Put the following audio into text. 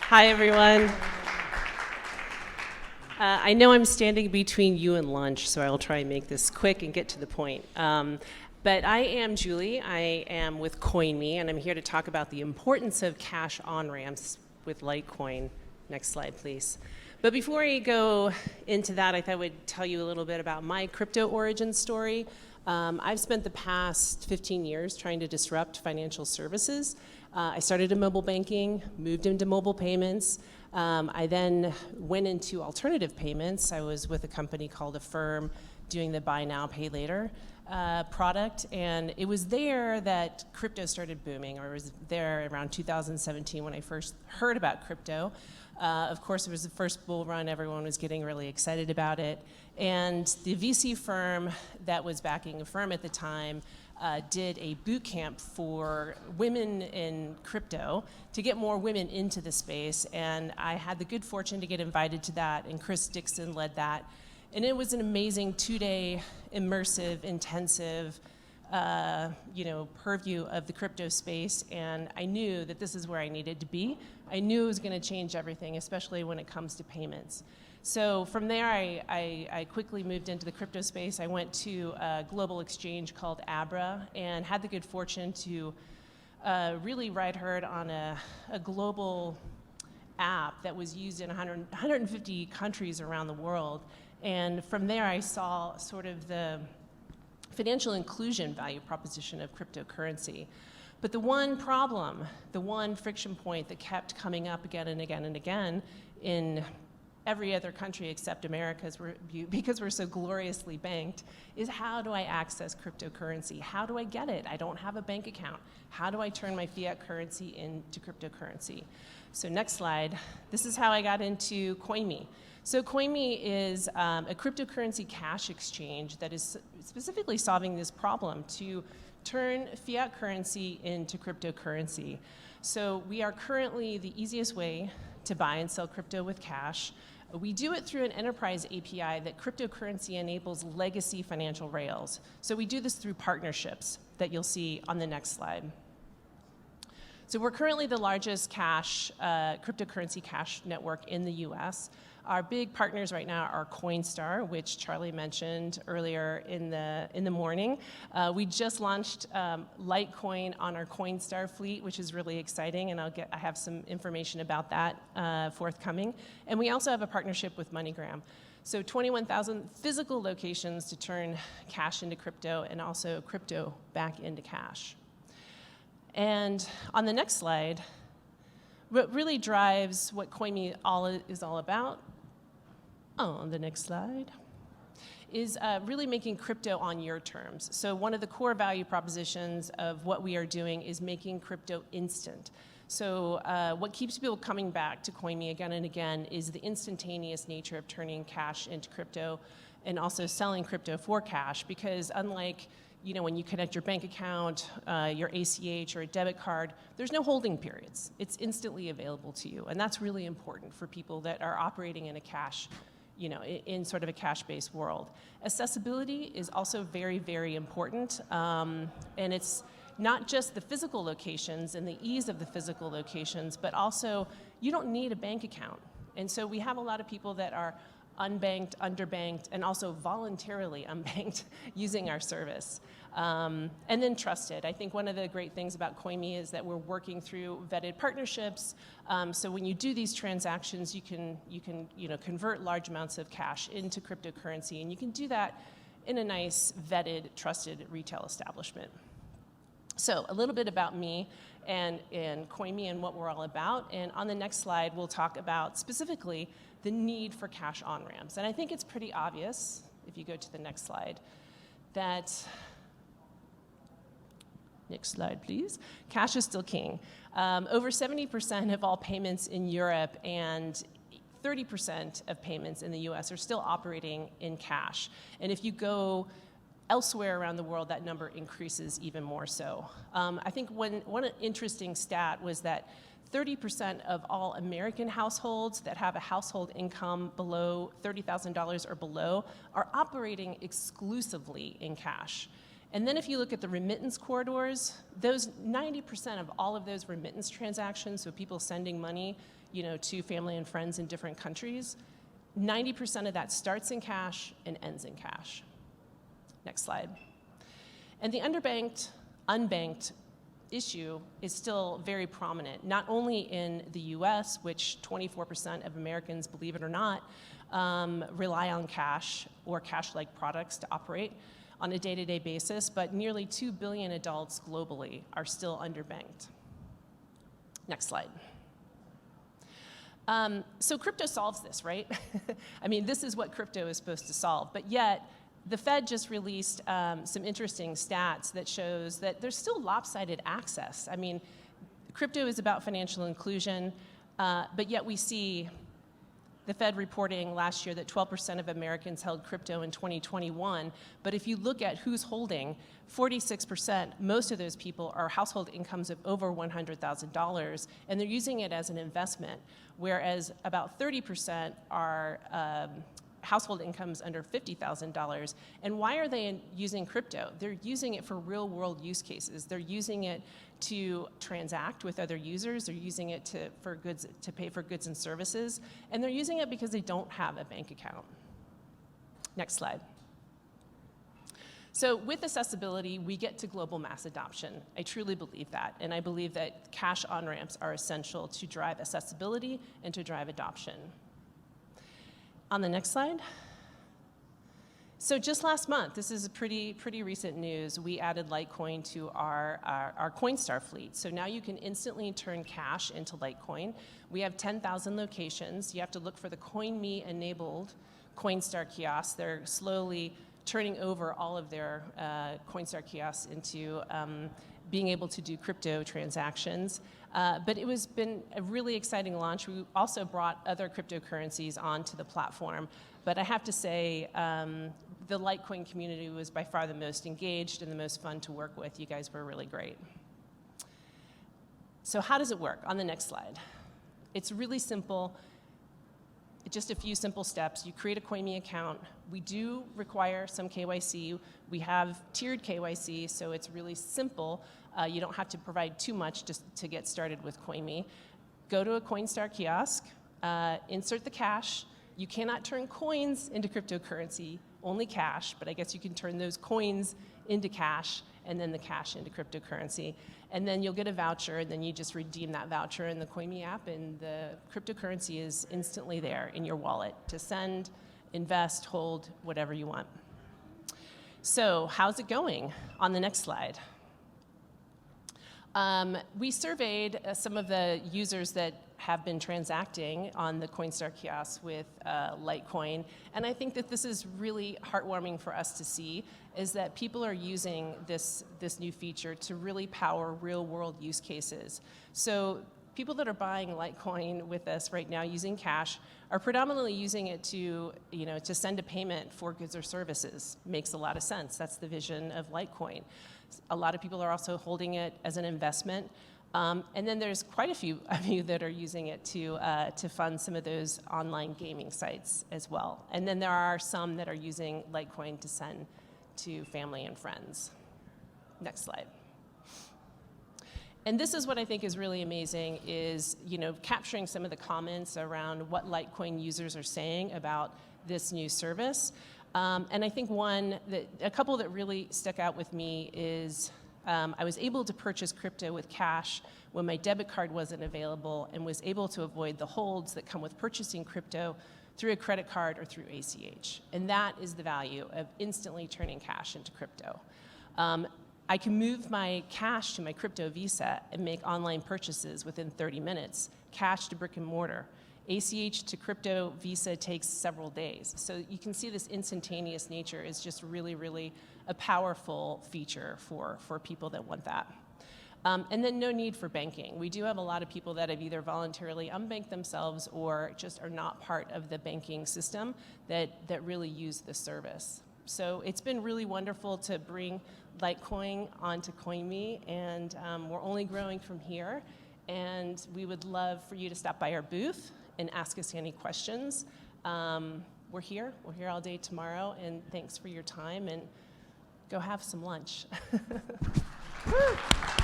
Hi, everyone. I know I'm standing between you and lunch, so I'll try and make this quick and get to the point. But I am Julie. I am with CoinMe, and I'm here to talk about the importance of cash on-ramps with Litecoin. Next slide, please. But before I go into that, I thought I would tell you a little bit about my crypto origin story. I've spent the past 15 years trying to disrupt financial services. I started in mobile banking, moved into mobile payments. I then went into alternative payments. I was with a company called Affirm doing the buy now, pay later product. And it was there that crypto started booming, or it was there around 2017 when I first heard about crypto. Of course, it was the first bull run. Everyone was getting really excited about it. And the VC firm that was backing Affirm at the time did a boot camp for women in crypto to get more women into the space. And I had the good fortune to get invited to that, and Chris Dixon led that. And it was an amazing 2-day immersive, intensive purview of the crypto space, and I knew that this is where I needed to be. I knew it was going to change everything, especially when it comes to payments. So from there, I quickly moved into the crypto space. I went to a global exchange called Abra and had the good fortune to really ride herd on a global app that was used in 150 countries around the world. And from there, I saw sort of the financial inclusion value proposition of cryptocurrency. But the one problem, the one friction point that kept coming up again and again and again in every other country except America, because we're so gloriously banked, is how do I access cryptocurrency? How do I get it? I don't have a bank account. How do I turn my fiat currency into cryptocurrency? So next slide. This is how I got into CoinMe. So CoinMe is a cryptocurrency cash exchange that is specifically solving this problem to turn fiat currency into cryptocurrency. So we are currently the easiest way to buy and sell crypto with cash. We do it through an enterprise API that cryptocurrency enables legacy financial rails. So we do this through partnerships that you'll see on the next slide. So we're currently the largest cryptocurrency cash network in the US. Our big partners right now are Coinstar, which Charlie mentioned earlier in the morning. We just launched Litecoin on our Coinstar fleet, which is really exciting, and I have some information about that forthcoming. And we also have a partnership with MoneyGram. So 21,000 physical locations to turn cash into crypto and also crypto back into cash. And on the next slide, what really drives what CoinMe is all about, on the next slide, is really making crypto on your terms. So one of the core value propositions of what we are doing is making crypto instant. So what keeps people coming back to CoinMe again and again is the instantaneous nature of turning cash into crypto and also selling crypto for cash, because unlike when you connect your bank account, your ACH or a debit card, there's no holding periods. It's instantly available to you. And that's really important for people that are operating in a cash, in sort of a cash-based world. Accessibility is also very, very important. And it's not just the physical locations and the ease of the physical locations, but also you don't need a bank account. And so we have a lot of people that are unbanked, underbanked, and also voluntarily unbanked using our service. And then trusted. I think one of the great things about CoinMe is that we're working through vetted partnerships. So when you do these transactions, you can convert large amounts of cash into cryptocurrency, and you can do that in a nice, vetted, trusted retail establishment. So a little bit about me and CoinMe and what we're all about. And on the next slide, we'll talk about specifically the need for cash on-ramps. And I think it's pretty obvious, if you go to the next slide, that, next slide please, cash is still king. Over 70% of all payments in Europe and 30% of payments in the US are still operating in cash. And if you go elsewhere around the world, that number increases even more so. I think one interesting stat was that 30% of all American households that have a household income below $30,000 or below are operating exclusively in cash. And then if you look at the remittance corridors, those 90% of all of those remittance transactions, so people sending money, to family and friends in different countries, 90% of that starts in cash and ends in cash. Next slide. And the underbanked, unbanked issue is still very prominent, not only in the US, which 24% of Americans, believe it or not, rely on cash or cash-like products to operate on a day-to-day basis, but nearly 2 billion adults globally are still underbanked. Next slide. So crypto solves this, right? I mean, this is what crypto is supposed to solve, but yet the Fed just released some interesting stats that shows that there's still lopsided access. I mean, crypto is about financial inclusion, but yet we see the Fed reporting last year that 12% of Americans held crypto in 2021, but if you look at who's holding, 46%, most of those people are household incomes of over $100,000, and they're using it as an investment, whereas about 30% are household incomes under $50,000. And why are they using crypto? They're using it for real-world use cases. They're using it to transact with other users. They're using it to pay for goods and services. And they're using it because they don't have a bank account. Next slide. So with accessibility, we get to global mass adoption. I truly believe that. And I believe that cash on-ramps are essential to drive accessibility and to drive adoption. On the next slide. So just last month, this is pretty recent news, we added Litecoin to our Coinstar fleet. So now you can instantly turn cash into Litecoin. We have 10,000 locations. You have to look for the CoinMe enabled Coinstar kiosks. They're slowly turning over all of their Coinstar kiosks into being able to do crypto transactions. But it was been a really exciting launch. We also brought other cryptocurrencies onto the platform. But I have to say, the Litecoin community was by far the most engaged and the most fun to work with. You guys were really great. So how does it work? On the next slide. It's really simple. Just a few simple steps. You create a CoinMe account. We do require some KYC. We have tiered KYC, so it's really simple. You don't have to provide too much just to get started with CoinMe. Go to a Coinstar kiosk, insert the cash. You cannot turn coins into cryptocurrency, only cash, but I guess you can turn those coins into cash and then the cash into cryptocurrency. And then you'll get a voucher, and then you just redeem that voucher in the CoinMe app, and the cryptocurrency is instantly there in your wallet to send, invest, hold, whatever you want. So how's it going? On the next slide. We surveyed some of the users that have been transacting on the Coinstar kiosk with Litecoin, and I think that this is really heartwarming for us to see, is that people are using this new feature to really power real-world use cases. So people that are buying Litecoin with us right now using cash are predominantly using it to send a payment for goods or services. Makes a lot of sense. That's the vision of Litecoin. A lot of people are also holding it as an investment. And then there's quite a few of you that are using it to fund some of those online gaming sites as well. And then there are some that are using Litecoin to send to family and friends. Next slide. And this is what I think is really amazing, is capturing some of the comments around what Litecoin users are saying about this new service. And I think a couple that really stuck out with me is I was able to purchase crypto with cash when my debit card wasn't available, and was able to avoid the holds that come with purchasing crypto through a credit card or through ACH. And that is the value of instantly turning cash into crypto. I can move my cash to my crypto Visa and make online purchases within 30 minutes, cash to brick and mortar. ACH to crypto Visa takes several days. So you can see this instantaneous nature is just really, really a powerful feature for people that want that. And then no need for banking. We do have a lot of people that have either voluntarily unbanked themselves or just are not part of the banking system that really use the service. So it's been really wonderful to bring Litecoin onto CoinMe, and we're only growing from here. And we would love for you to stop by our booth and ask us any questions. We're here all day tomorrow, and thanks for your time. And go have some lunch. Woo!